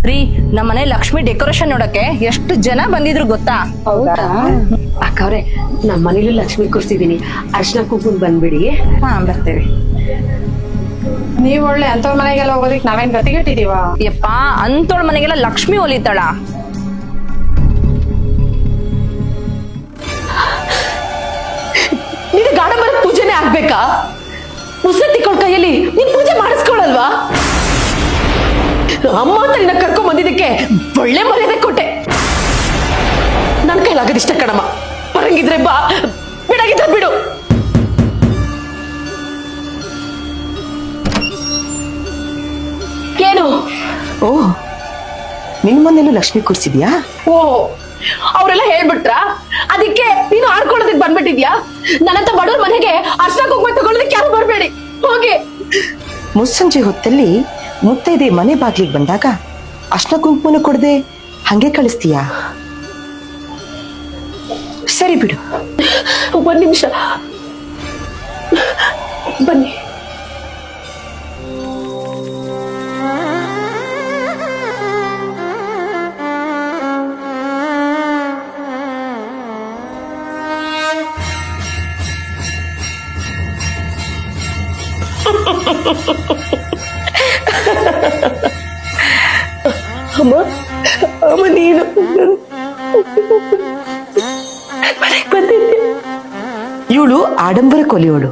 ರೀ ನಮ್ಮನೆ ಲಕ್ಷ್ಮಿ ಡೆಕೋರೇಷನ್ ನೋಡಕ್ಕೆ ಎಷ್ಟು ಜನ ಬಂದಿದ್ರು ಗೊತ್ತಾ? ಹೌದಾ ಅಕ್ಕವ್ರೆ ನಮ್ಮ ಮನೇಲಿ ಲಕ್ಷ್ಮಿ ಕೂರ್ಸಿದೀನಿ, ಅರ್ಶನ ಕುಂಕುಮ ಬಂದ್ಬಿಡಿ. ಹಾ ಬರ್ತೇವೆ. ನೀವ್ ಒಳ್ಳೆ ಅಂತವ್ರ ಮನೆಗೆಲ್ಲ ಹೋಗೋದಿಕ್ ನಾವೇನ್ ಗತಿಗೆಟ್ಟಿದೀವ? ಯಪ್ಪ ಅಂತೋಳ ಮನೆಗೆಲ್ಲ ಲಕ್ಷ್ಮಿ ಒಲಿತಾಳ. ನಿನ್ ಗಾಢಂಬರ ಪೂಜೆನೆ ಆಗ್ಬೇಕಾ? ಮುಸತ್ತಿಕೊಳ್ ಕೈಯಲ್ಲಿ ನೀನ್ ಪೂಜೆ ಮಾಡಿಸ್ಕೊಳಲ್ವಾ? ಅಮ್ಮ ಅಂತ ನಿನ್ನ ಕರ್ಕೊಂಡ್ ಬಂದಿದ್ದಕ್ಕೆ ಒಳ್ಳೆ ಮರ್ಯಾದೆ ಕೊಟ್ಟೆ. ನನ್ ಕೈಲಾಗದಿಷ್ಟ ಕಣಮ್ಮ. ಬರಂಗಿದ್ರೆ ಬಾ, ಬಿಡಾಗಿದ್ರೆ ಬಿಡು. ಏನು? ಓ, ನಿನ್ ಮನೇಲೂ ಲಕ್ಷ್ಮಿ ಕೂರ್ಸಿದ್ಯಾ? ಓ, ಅವರೆಲ್ಲ ಹೇಳ್ಬಿಟ್ರ? ಅದಕ್ಕೆ ನೀನು ಆಡ್ಕೊಳ್ಳೋದಕ್ಕೆ ಬಂದ್ಬಿಟ್ಟಿದ್ಯಾ? ನನ್ನಂತ ಬಡವ್ರ ಮನೆಗೆ ಅರ್ಶನ ಕುಂಕುಮ ತಗೊಳ್ಳೋದಕ್ಕೆ ಯಾರು ಬರ್ಬೇಡಿ, ಹೋಗಿ. ಮುಸ್ಸಂಜೆ ಹೊತ್ತಲ್ಲಿ ಮುತ್ತೈದೆ ಮನೆ ಬಾಗ್ಲಿಗೆ ಬಂದಾಗ ಅರ್ಶನ ಕುಂಕುಮನ ಕೊಡದೆ ಹಂಗೆ ಕಳಿಸ್ತೀಯಾ? ಸರಿ ಬಿಡು. ಒಂದ್ ನಿಮಿಷ ಬನ್ನಿ. ಅಮ್ಮ, ಅಮ್ಮ ನೀನು ಮನೆಗೆ ಬಂದಿದ್ದೆ. ಇವಳು ಆಡಂಬರ ಕೊಲಿಯೋಳು.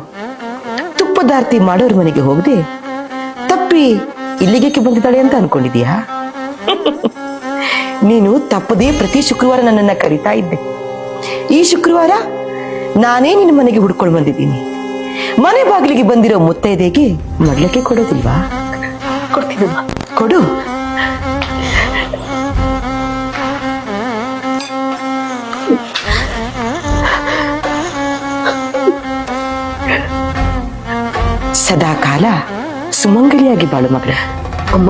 ತುಪ್ಪದಾರ್ತಿ ಮಾಡೋರ್ ಮನೆಗೆ ಹೋಗದೆ ತಪ್ಪಿ ಇಲ್ಲಿಗೆ ಬಂದಿದ್ದಾಳೆ ಅಂತ ಅನ್ಕೊಂಡಿದ್ಯಾ? ನೀನು ತಪ್ಪದೇ ಪ್ರತಿ ಶುಕ್ರವಾರ ನನ್ನನ್ನ ಕರೀತಾ ಇದ್ದೆ. ಈ ಶುಕ್ರವಾರ ನಾನೇ ನಿನ್ನ ಮನೆಗೆ ಹುಡ್ಕೊಂಡು ಬಂದಿದ್ದೀನಿ. ಮನೆ ಬಾಗಿಲಿಗೆ ಬಂದಿರೋ ಮುತ್ತೈದೆಗೆ ಮಡ್ಲಕ್ಕೆ ಕೊಡೋದಿಲ್ವಾ? ಕೊಡ್ತೀನಮ್ಮ. ಕೊಡು. ಸದಾ ಕಾಲ ಸುಮಂಗಲಿಯಾಗಿ ಬಾಳು ಮಗಳೇ. ಅಮ್ಮ,